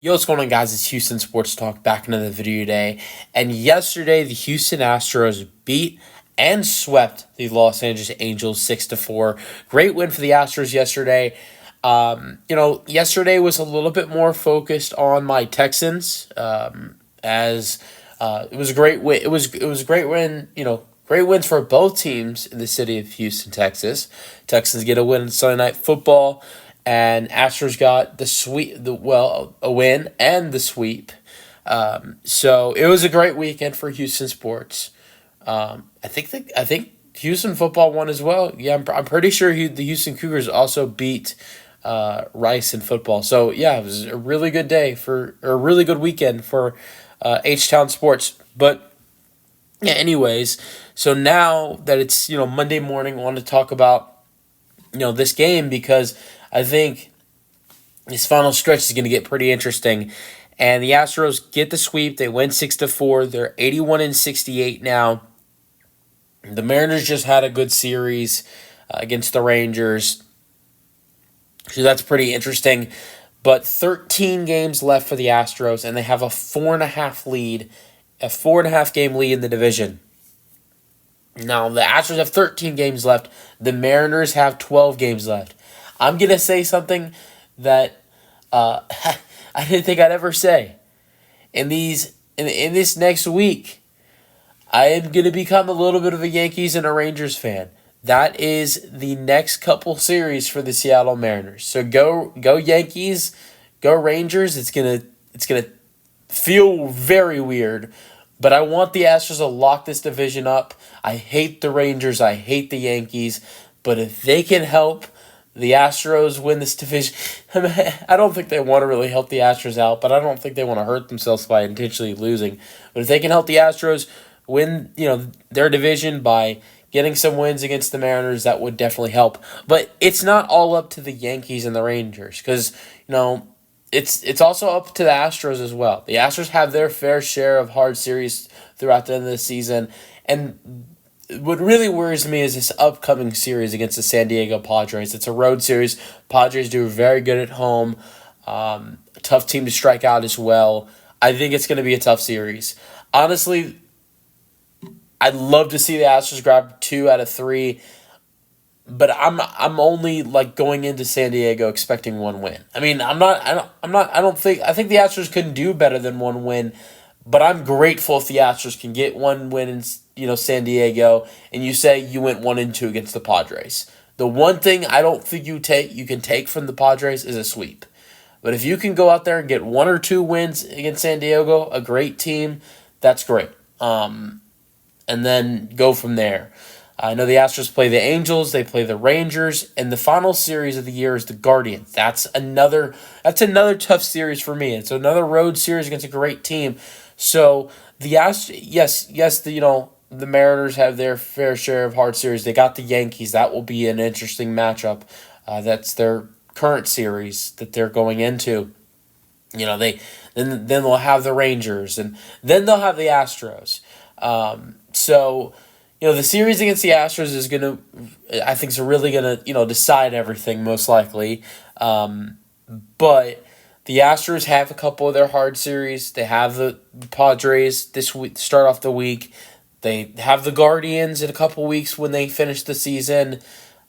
Yo, what's going on, guys? It's Houston Sports Talk back in another video today. And yesterday, the Houston Astros beat and swept the Los Angeles Angels 6-4. Great win for the Astros yesterday. Yesterday was a little bit more focused on my Texans, as it was a great win. It was a great win. Great wins for both teams in the city of Houston, Texas. Texans get a win in Sunday Night Football, and Astros got a win and the sweep. So it was a great weekend for Houston sports. I think Houston football won as well. Yeah, I'm pretty sure the Houston Cougars also beat Rice in football. So yeah, it was a really good day or a really good weekend for H-Town sports. But yeah, anyways, so now that it's Monday morning, I want to talk about this game because I think this final stretch is going to get pretty interesting. And the Astros get the sweep. They win 6-4. They're 81-68 now. The Mariners just had a good series against the Rangers, so that's pretty interesting. But 13 games left for the Astros, and they have a 4.5 game lead in the division. Now, the Astros have 13 games left. The Mariners have 12 games left. I'm going to say something that I didn't think I'd ever say. In this next week, I am going to become a little bit of a Yankees and a Rangers fan. That is the next couple series for the Seattle Mariners. So go Yankees, go Rangers. It's gonna feel very weird, but I want the Astros to lock this division up. I hate the Rangers. I hate the Yankees. But if they can help the Astros win this division, I don't think they want to really help the Astros out, but I don't think they want to hurt themselves by intentionally losing. But if they can help the Astros win, their division by getting some wins against the Mariners, that would definitely help. But it's not all up to the Yankees and the Rangers because, it's also up to the Astros as well. The Astros have their fair share of hard series throughout the end of the season. And what really worries me is this upcoming series against the San Diego Padres. It's a road series. Padres do very good at home. A tough team to strike out as well. I think it's going to be a tough series. Honestly, I'd love to see the Astros grab 2 out of 3, but I'm only going into San Diego expecting one win. I mean, I think the Astros couldn't do better than one win, but I'm grateful if the Astros can get one win in San Diego, and you say you went 1-2 against the Padres. The one thing I don't think you can take from the Padres is a sweep. But if you can go out there and get 1 or 2 wins against San Diego, a great team, that's great. And then go from there. I know the Astros play the Angels, they play the Rangers, and the final series of the year is the Guardians. That's another tough series for me. It's another road series against a great team. So the the Mariners have their fair share of hard series. They got the Yankees. That will be an interesting matchup. That's their current series that they're going into. Then they'll have the Rangers, and then they'll have the Astros. So, the series against the Astros is really gonna decide everything most likely. But the Astros have a couple of their hard series. They have the Padres this week, start off the week. They have the Guardians in a couple weeks when they finish the season,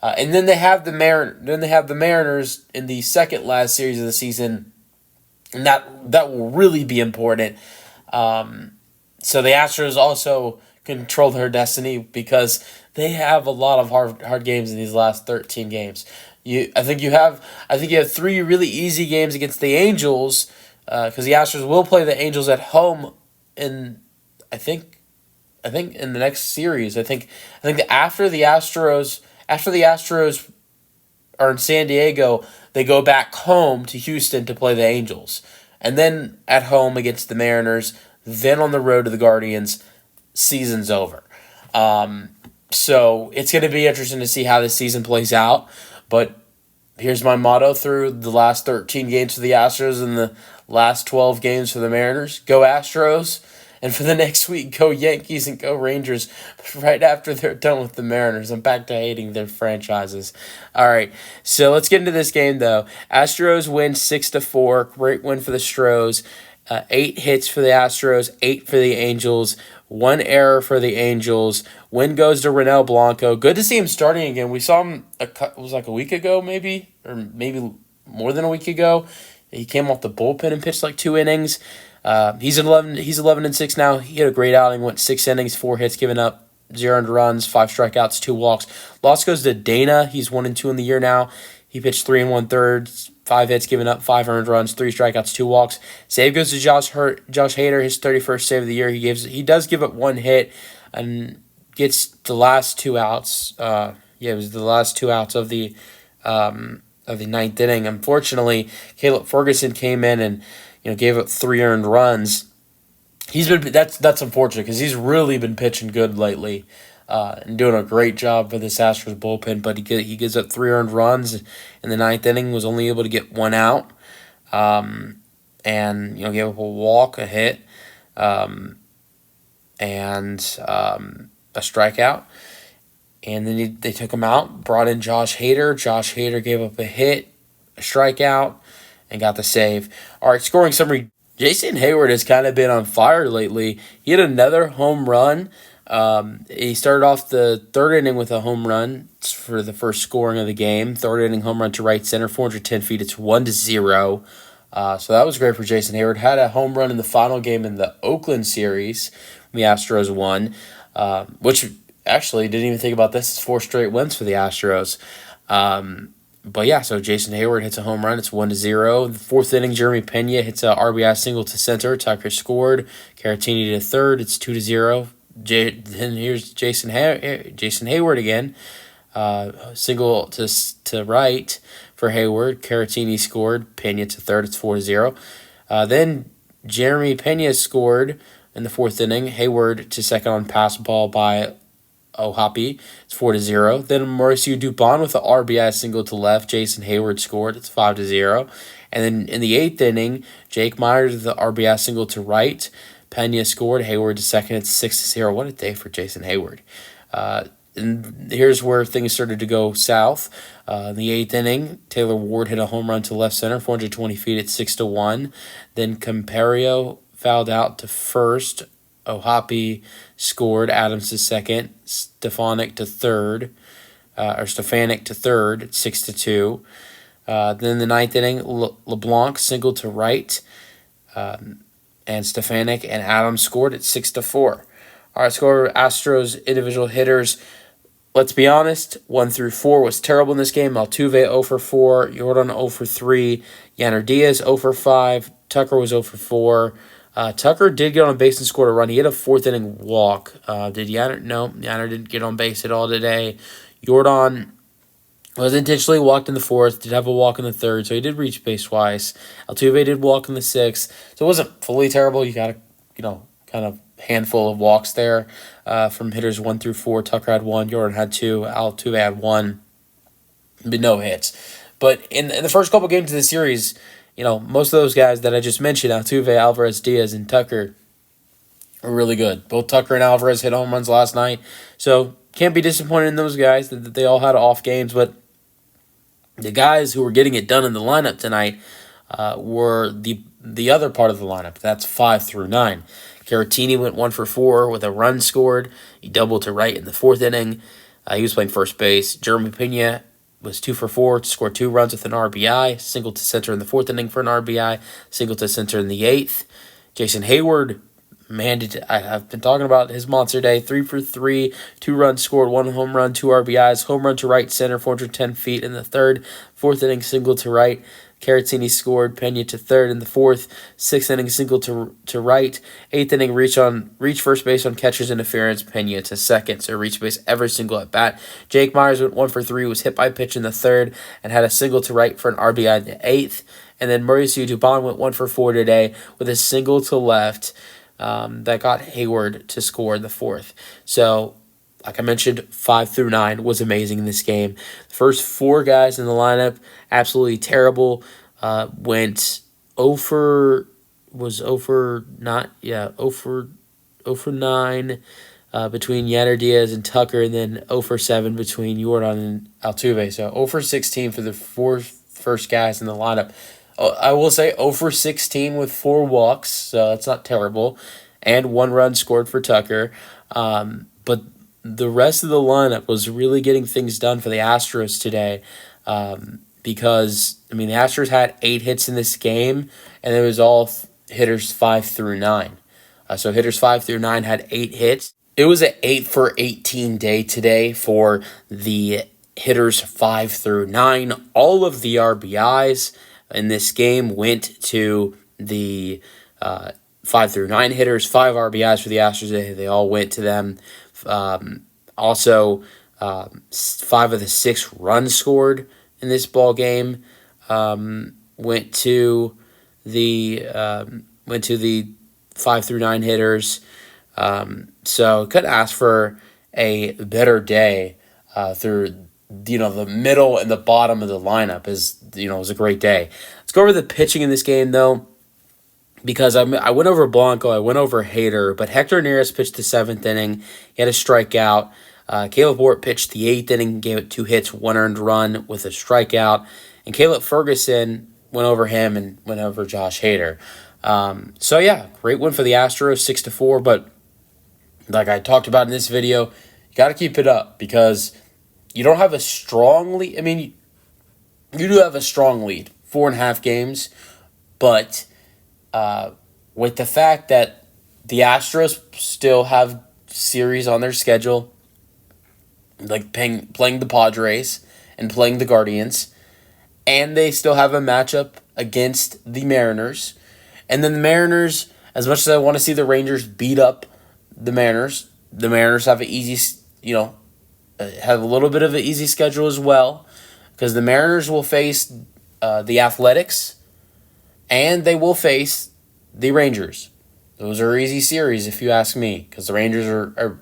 and then they have the Mariners in the second last series of the season, and that will really be important. So the Astros also control their destiny because they have a lot of hard games in these last 13 games. I think you have 3 really easy games against the Angels, because the Astros will play the Angels at home in I think in the next series. I think that after the Astros are in San Diego, they go back home to Houston to play the Angels, and then at home against the Mariners, then on the road to the Guardians. Season's over. So it's going to be interesting to see how this season plays out. But here's my motto through the last 13 games for the Astros and the last 12 games for the Mariners. Go Astros. And for the next week, go Yankees and go Rangers. Right after they're done with the Mariners, I'm back to hating their franchises. All right, so let's get into this game though. Astros win 6-4. Great win for the Stros. 8 hits for the Astros, 8 for the Angels, 1 error for the Angels. Win goes to Ronel Blanco. Good to see him starting again. We saw him it was like a week ago, maybe, or maybe more than a week ago. He came off the bullpen and pitched like 2 innings. He's 11. He's 11-6 now. He had a great outing. Went 6 innings, 4 hits, given up 0 earned runs, 5 strikeouts, 2 walks. Loss goes to Dana. He's 1-2 in the year now. He pitched 3 1/3, 5 hits, given up 5 earned runs, 3 strikeouts, 2 walks. Save goes to Josh Hader, his 31st save of the year. He does give up 1 hit and gets the last 2 outs. It was the last 2 outs of the ninth inning. Unfortunately, Caleb Ferguson came in and gave up 3 earned runs. That's unfortunate because he's really been pitching good lately. And doing a great job for this Astros bullpen, but he gives up 3 earned runs in the ninth inning, was only able to get 1 out, and gave up a walk, a hit, and a strikeout. And then they took him out, brought in Josh Hader. Josh Hader gave up a hit, a strikeout, and got the save. All right, scoring summary. Jason Heyward has kind of been on fire lately. He had another home run. He started off the third inning with a home run for the first scoring of the game. Third inning home run to right center, 410 feet. It's 1-0. So that was great for Jason Heyward. Had a home run in the final game in the Oakland series. The Astros won, which actually didn't even think about this. It's 4 straight wins for the Astros. But yeah, so Jason Heyward hits a home run. It's 1-0. The fourth inning, Jeremy Pena hits a RBI single to center. Tucker scored. Caratini to third. It's 2-0. Then here's Jason Heyward again. Single to right for Heyward. Caratini scored. Pena to third. It's 4-0. Then Jeremy Pena scored in the fourth inning. Heyward to second on pass ball by Ohapi. It's 4-0. Then Mauricio Dubon with the RBI single to left. Jason Heyward scored. It's 5-0. And then in the eighth inning, Jake Myers with the RBI single to right. Pena scored. Heyward to second. It's 6-0. What a day for Jason Heyward. And here's where things started to go south. In the eighth inning, Taylor Ward hit a home run to left center, 420 feet at 6-1. Then Campario fouled out to first. Ohapi scored. Adams to second. Stefanik to third. At 6-2. Then the ninth inning, LeBlanc singled to right. And Stefanik and Adams scored at 6-4. All right, score Astros individual hitters. Let's be honest, 1 through 4 was terrible in this game. Altuve 0 for 4, Jordan 0 for 3, Yanner Diaz 0 for 5, Tucker was 0 for 4. Tucker did get on base and scored a run. He had a fourth inning walk. Did Yanner? No, Yanner didn't get on base at all today. Jordan was intentionally walked in the fourth, did have a walk in the third, so he did reach base twice. Altuve did walk in the sixth, so it wasn't fully terrible. You got a, kind of handful of walks there from hitters 1 through 4. Tucker had 1, Jordan had 2, Altuve had 1, but no hits. But in the first couple games of the series, most of those guys that I just mentioned, Altuve, Alvarez, Diaz, and Tucker, are really good. Both Tucker and Alvarez hit home runs last night, so can't be disappointed in those guys that they all had off games, but the guys who were getting it done in the lineup tonight were the other part of the lineup. That's 5 through 9. Caratini went 1 for 4 with a run scored. He doubled to right in the fourth inning. He was playing first base. Jeremy Pena was 2 for 4, scored 2 runs with an RBI, single to center in the fourth inning for an RBI, single to center in the eighth. Jason Heyward, I've been talking about his monster day. 3 for 3, 2 runs scored, 1 home run, 2 RBIs, home run to right center, 410 feet in the third, fourth inning single to right. Caratini scored, Pena to third in the fourth, sixth inning single to right, eighth inning reach first base on catcher's interference, Pena to second, so reach base every single at bat. Jake Myers went 1 for 3, was hit by a pitch in the third, and had a single to right for an RBI in the eighth. And then Mauricio Dubon went 1 for 4 today with a single to left that got Heyward to score in the fourth. So, like I mentioned, 5 through 9 was amazing in this game. The first 4 guys in the lineup, absolutely terrible. Went 0 for 0 for 9 between Yanner Diaz and Tucker, and then 0 for 7 between Jordan and Altuve. So 0 for 16 for the four first guys in the lineup. I will say 0 for 16 with 4 walks, so that's not terrible, and 1 run scored for Tucker. But the rest of the lineup was really getting things done for the Astros today, because, the Astros had 8 hits in this game, and it was all hitters 5 through 9. So hitters 5 through 9 had 8 hits. It was an 8 for 18 day today for the hitters 5 through 9. All of the RBIs in this game went to the 5 through 9 hitters. 5 RBIs for the Astros. They all went to them. Also, 5 of the 6 runs scored in this ball game went to the 5 through 9 hitters. So couldn't ask for a better day through the middle and the bottom of the lineup. It was a great day. Let's go over the pitching in this game though, because I went over Blanco, I went over Hader, but Hector Neris pitched the 7th inning. He had a strikeout. Caleb Ward pitched the 8th inning, gave it 2 hits, 1 earned run with a strikeout, and Caleb Ferguson went over him and went over Josh Hader. So yeah, great win for the Astros, 6-4. But like I talked about in this video, you got to keep it up because you don't have a strong lead. You do have a strong lead, 4.5 games, but with the fact that the Astros still have series on their schedule, like playing the Padres and playing the Guardians, and they still have a matchup against the Mariners. And then the Mariners, as much as I want to see the Rangers beat up the Mariners have have a little bit of an easy schedule as well, because the Mariners will face the Athletics, and they will face the Rangers. Those are easy series, if you ask me, because the Rangers are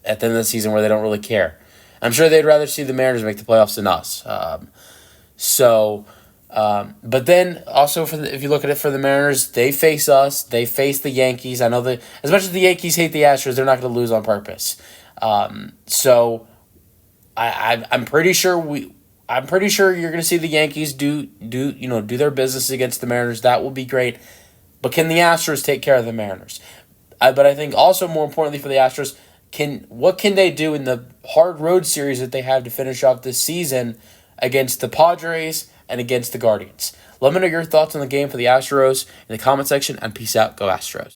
at the end of the season where they don't really care. I'm sure they'd rather see the Mariners make the playoffs than us. But then also if you look at it for the Mariners, they face us. They face the Yankees. I know that as much as the Yankees hate the Astros, they're not going to lose on purpose. So I'm pretty sure you're going to see the Yankees do their business against the Mariners. That will be great. But can the Astros take care of the Mariners? But I think also more importantly for the Astros, what can they do in the hard road series that they have to finish off this season against the Padres and against the Guardians? Let me know your thoughts on the game for the Astros in the comment section, and peace out. Go Astros.